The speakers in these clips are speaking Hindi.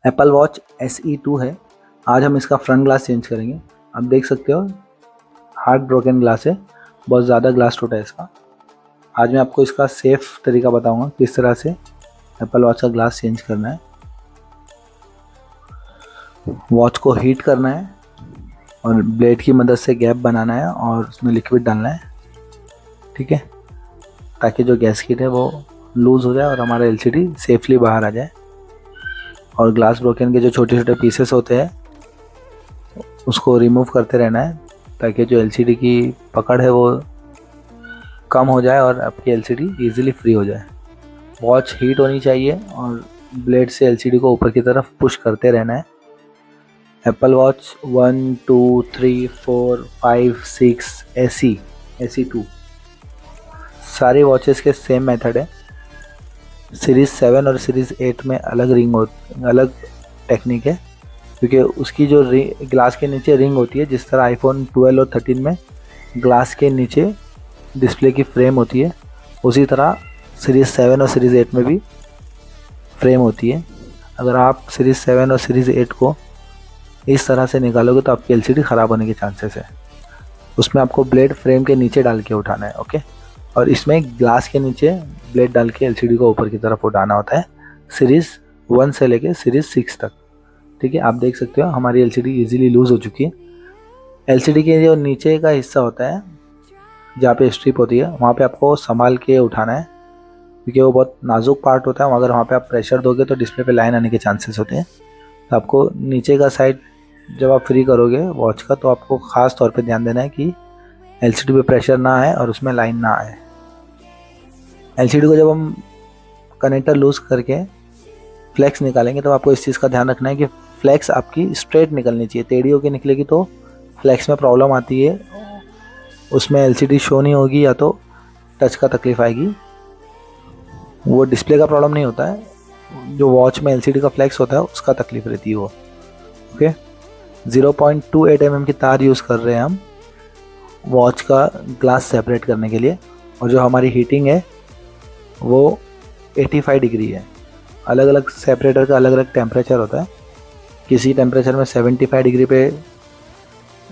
एप्पल वॉच SE2 है। आज हम इसका फ्रंट ग्लास चेंज करेंगे। आप देख सकते हो हार्ड ब्रोकन ग्लास है, बहुत ज़्यादा ग्लास टूटा है इसका। आज मैं आपको इसका सेफ तरीका बताऊंगा किस तरह से एप्पल वॉच का ग्लास चेंज करना है। वॉच को हीट करना है और ब्लेड की मदद से गैप बनाना है और उसमें लिक्विड डालना है, ठीक है, ताकि जो गैसकेट है वो लूज़ हो जाए और हमारा LCD सेफली बाहर आ जाए। और ग्लास ब्रोकन के जो छोटे छोटे पीसेस होते हैं उसको रिमूव करते रहना है ताकि जो LCD की पकड़ है वो कम हो जाए और आपकी LCD ईजिली फ्री हो जाए। वॉच हीट होनी चाहिए और ब्लेड से LCD को ऊपर की तरफ पुश करते रहना है। एप्पल वॉच 1, 2, 3, 4, 5, 6 SE2 सारी वॉचेस के सेम मेथड है। सीरीज़ 7 और सीरीज़ 8 में अलग टेक्निक है, क्योंकि उसकी जो ग्लास के नीचे रिंग होती है, जिस तरह iPhone 12 और 13 में ग्लास के नीचे डिस्प्ले की फ्रेम होती है, उसी तरह सीरीज़ 7 और सीरीज़ 8 में भी फ्रेम होती है। अगर आप सीरीज़ 7 और सीरीज़ 8 को इस तरह से निकालोगे तो आपकी LCD ख़राब होने के चांसेस है। उसमें आपको ब्लेड फ्रेम के नीचे डाल के उठाना है, ओके। और इसमें ग्लास के नीचे ब्लेड डाल के LCD को ऊपर की तरफ उठाना होता है, सीरीज़ 1 से लेके सीरीज़ 6 तक, ठीक है। आप देख सकते हो हमारी LCD इजीली लूज़ हो चुकी है। LCD के जो नीचे का हिस्सा होता है जहाँ पे स्ट्रिप होती है, वहाँ पे आपको संभाल के उठाना है, क्योंकि वो बहुत नाजुक पार्ट होता है। अगर वहाँ पे आप प्रेशर दोगे तो डिस्प्ले पे लाइन आने के चांसेस होते हैं। तो आपको नीचे का साइड जब आप फ्री करोगे वॉच का, तो आपको ख़ास तौर पे ध्यान देना है कि LCD पे प्रेशर ना आए और उसमें लाइन ना आए। LCD को जब हम कनेक्टर लूज़ करके फ्लेक्स निकालेंगे तो आपको इस चीज़ का ध्यान रखना है कि फ्लेक्स आपकी स्ट्रेट निकलनी चाहिए। टेढ़ी होकर निकलेगी तो फ्लेक्स में प्रॉब्लम आती है, उसमें LCD शो नहीं होगी या तो टच का तकलीफ आएगी। वो डिस्प्ले का प्रॉब्लम नहीं होता है, जो वॉच में LCD का फ्लेक्स होता है उसका तकलीफ रहती है वो, ओके। 0.28 mm की तार यूज़ कर रहे हैं हम वॉच का ग्लास सेपरेट करने के लिए। और जो हमारी हीटिंग है वो 85 डिग्री है। अलग अलग सेपरेटर का अलग अलग टेम्परेचर होता है। किसी टेम्परेचर में 75 डिग्री पे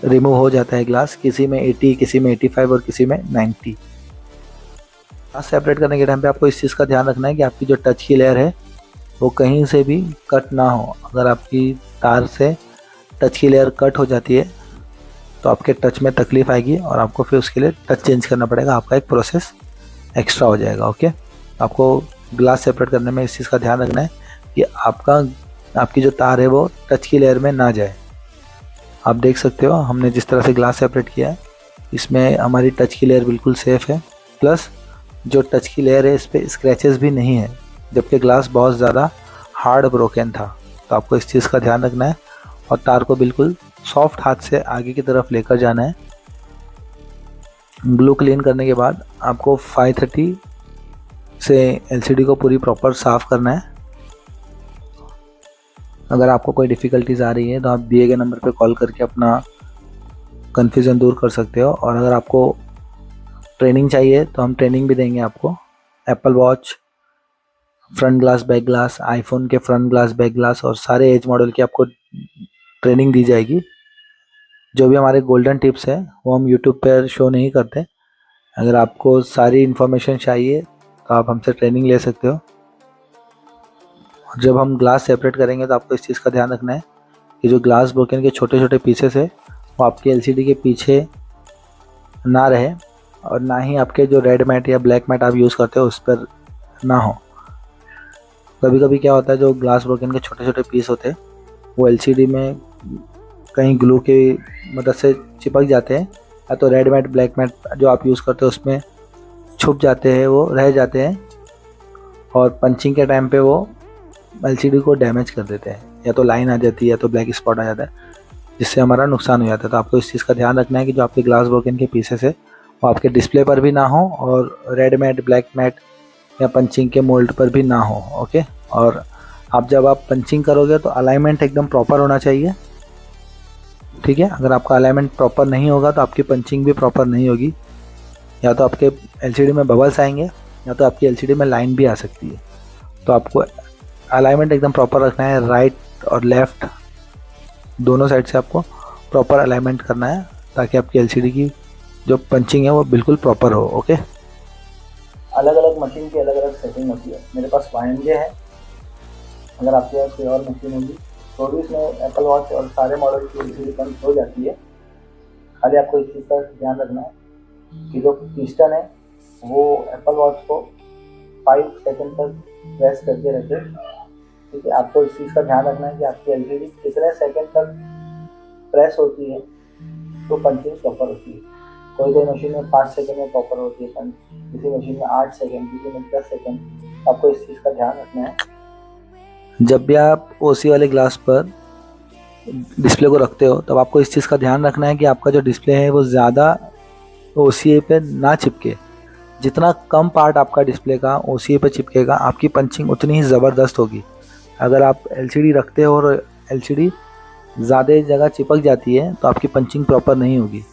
रिमूव हो जाता है ग्लास, किसी में 80, किसी में 85 और किसी में 90। ग्लास सेपरेट करने के टाइम पे आपको इस चीज़ का ध्यान रखना है कि आपकी जो टच की लेयर है वो कहीं से भी कट ना हो। अगर आपकी तार से टच की लेयर कट हो जाती है तो आपके टच में तकलीफ आएगी और आपको फिर उसके लिए टच चेंज करना पड़ेगा। आपका एक प्रोसेस एक्स्ट्रा हो जाएगा, ओके। आपको ग्लास सेपरेट करने में इस चीज़ का ध्यान रखना है कि आपकी जो तार है वो टच की लेयर में ना जाए। आप देख सकते हो हमने जिस तरह से ग्लास सेपरेट किया है, इसमें हमारी टच की लेयर बिल्कुल सेफ़ है। प्लस जो टच की लेयर है इस पर स्क्रैचेस भी नहीं है, जबकि ग्लास बहुत ज़्यादा हार्ड ब्रोकन था। तो आपको इस चीज़ का ध्यान रखना है और तार को बिल्कुल सॉफ्ट हाथ से आगे की तरफ लेकर जाना है। ग्लू क्लीन करने के बाद आपको 530 से LCD को पूरी प्रॉपर साफ़ करना है। अगर आपको कोई डिफ़िकल्टीज़ आ रही है तो आप दिए गए नंबर पर कॉल करके अपना कन्फ्यूज़न दूर कर सकते हो। और अगर आपको ट्रेनिंग चाहिए तो हम ट्रेनिंग भी देंगे आपको। Apple watch front glass, back glass, iPhone के फ्रंट ग्लास, बैक ग्लास और सारे एज मॉडल की आपको ट्रेनिंग दी जाएगी। जो भी हमारे गोल्डन टिप्स है वो हम यूट्यूब पर शो नहीं करते। अगर आपको सारी इन्फॉर्मेशन चाहिए तो आप हमसे ट्रेनिंग ले सकते हो। जब हम ग्लास सेपरेट करेंगे तो आपको इस चीज़ का ध्यान रखना है कि जो ग्लास ब्रोकन के छोटे छोटे पीसेस है वो आपके LCD के पीछे ना रहे और ना ही आपके जो रेड मैट या ब्लैक मैट आप यूज़ करते हो उस पर ना हो। कभी कभी क्या होता है, जो ग्लास ब्रोकन के छोटे छोटे पीस होते हैं वो LCD में कहीं ग्लू की मदद से चिपक जाते हैं, या तो रेड मैट ब्लैक मैट जो आप यूज़ करते हो उसमें छुप जाते हैं, वो रह जाते हैं और पंचिंग के टाइम पे वो LCD को डैमेज कर देते हैं। या तो लाइन आ जाती है या तो ब्लैक स्पॉट आ जाता है, जिससे हमारा नुकसान हो जाता है। तो आपको इस चीज़ का ध्यान रखना है कि जो आपके ग्लास ब्रोकन के पीसेस है वो आपके डिस्प्ले पर भी ना हो और रेड मैट, ब्लैक मैट या पंचिंग के मोल्ड पर भी ना हो, ओके। और जब आप पंचिंग करोगे तो अलाइनमेंट एकदम प्रॉपर होना चाहिए, ठीक है। अगर आपका अलाइनमेंट प्रॉपर नहीं होगा तो आपकी पंचिंग भी प्रॉपर नहीं होगी, या तो आपके LCD में बबल्स आएंगे या तो आपकी LCD में लाइन भी आ सकती है। तो आपको अलाइनमेंट एकदम प्रॉपर रखना है, राइट और लेफ़्ट दोनों साइड से आपको प्रॉपर अलाइनमेंट करना है ताकि आपकी एलसीडी की जो पंचिंग है वो बिल्कुल प्रॉपर हो। ओके, अलग अलग मशीन की अलग अलग सेटिंग होती है। मेरे पास YMJ है, अगर आपके पास कोई और मशीन होगी तो भी इसमें एप्पल वॉच और सारे मॉडल की एलसीडी पंच हो जाती है। खाली आपको इस चीज़ का ध्यान रखना है कि जो पिस्टन है वो एप्पल वॉच को 5 सेकंड तक प्रेस करके रखे। ठीक है, आपको इस चीज़ का ध्यान रखना है कि आपकी एलसीडी कितने सेकंड तक प्रेस होती है तो पंचिंग प्रॉपर होती है। कोई कोई मशीन में 5 सेकंड में प्रॉपर होती है पंच, किसी मशीन में 8 सेकंड, किसी में 10 सेकंड। आपको इस चीज़ का ध्यान रखना है। जब भी आप ओसी वाले ग्लास पर डिस्प्ले को रखते हो तब आपको इस चीज़ का ध्यान रखना है कि आपका जो डिस्प्ले है वो ज़्यादा ओसीए पे ना चिपके। जितना कम पार्ट आपका डिस्प्ले का ओसीए पे चिपकेगा आपकी पंचिंग उतनी ही ज़बरदस्त होगी। अगर आप एलसीडी रखते हो और एलसीडी ज़्यादा जगह चिपक जाती है तो आपकी पंचिंग प्रॉपर नहीं होगी।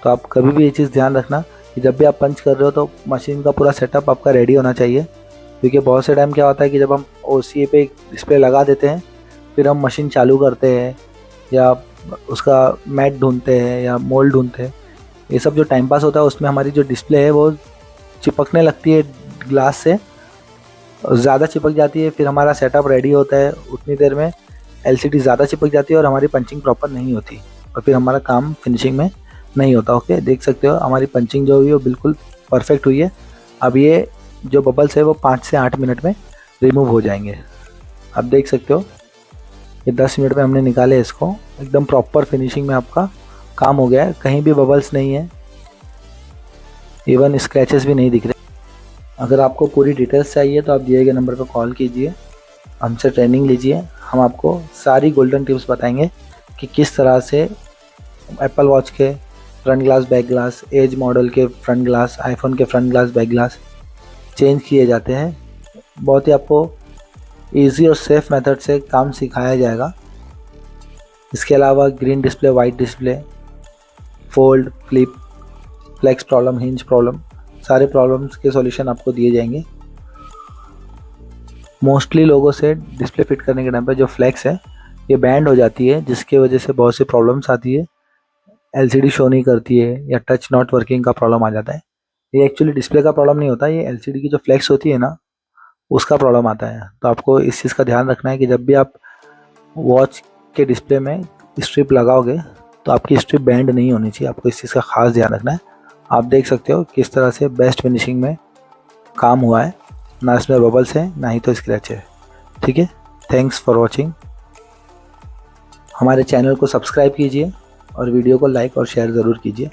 तो आप कभी भी ये चीज़ ध्यान रखना कि जब भी आप पंच कर रहे हो तो मशीन का पूरा सेटअप आपका रेडी होना चाहिए, क्योंकि बहुत से टाइम क्या होता है कि जब हम ओसीए पे डिस्प्ले लगा देते हैं फिर हम मशीन चालू करते हैं या उसका मैट ढूंढते हैं या मोल्ड ढूंढते हैं, ये सब जो टाइम पास होता है उसमें हमारी जो डिस्प्ले है वो चिपकने लगती है ग्लास से, ज़्यादा चिपक जाती है। फिर हमारा सेटअप रेडी होता है उतनी देर में एलसीडी ज़्यादा चिपक जाती है और हमारी पंचिंग प्रॉपर नहीं होती और फिर हमारा काम फिनिशिंग में नहीं होता। ओके, देख सकते हो हमारी पंचिंग जो हुई है वो बिल्कुल परफेक्ट हुई है। अब ये जो बबल्स है वो 5 से 8 मिनट में रिमूव हो जाएंगे। आप देख सकते हो ये 10 मिनट में हमने निकाले इसको, एकदम प्रॉपर फिनिशिंग में आपका काम हो गया है। कहीं भी बबल्स नहीं है, इवन स्क्रैचेस भी नहीं दिख रहे। अगर आपको पूरी डिटेल्स चाहिए तो आप दिए गए नंबर पर कॉल कीजिए, हमसे ट्रेनिंग लीजिए। हम आपको सारी गोल्डन टिप्स बताएंगे कि किस तरह से एप्पल वॉच के front glass, back glass, edge model के फ्रंट ग्लास, आईफोन के front glass, back glass change किए जाते हैं। बहुत ही आपको इजी और सेफ मेथड से काम सिखाया जाएगा। इसके अलावा green display, white display, fold, flip, flex problem, hinge problem, सारे प्रॉब्लम्स के सॉल्यूशन आपको दिए जाएंगे। मोस्टली लोगों से डिस्प्ले फिट करने के टाइम पे जो फ्लेक्स है ये बैंड हो जाती है, जिसकी वजह से बहुत सी प्रॉब्लम्स आती है, एलसीडी शो नहीं करती है या टच नॉट वर्किंग का प्रॉब्लम आ जाता है। ये एक्चुअली डिस्प्ले का प्रॉब्लम नहीं होता, ये एलसीडी की जो फ्लेक्स होती है ना उसका प्रॉब्लम आता है। तो आपको इस चीज़ का ध्यान रखना है कि जब भी आप वॉच के डिस्प्ले में स्ट्रिप लगाओगे तो आपकी स्ट्रिप बैंड नहीं होनी चाहिए। आपको इस चीज़ का खास ध्यान रखना है। आप देख सकते हो किस तरह से बेस्ट फिनिशिंग में काम हुआ है, ना इसमें बबल्स है ना ही तो स्क्रैच है। ठीक है, थैंक्स फॉर वॉचिंग। हमारे चैनल को सब्सक्राइब कीजिए और वीडियो को लाइक और शेयर ज़रूर कीजिए।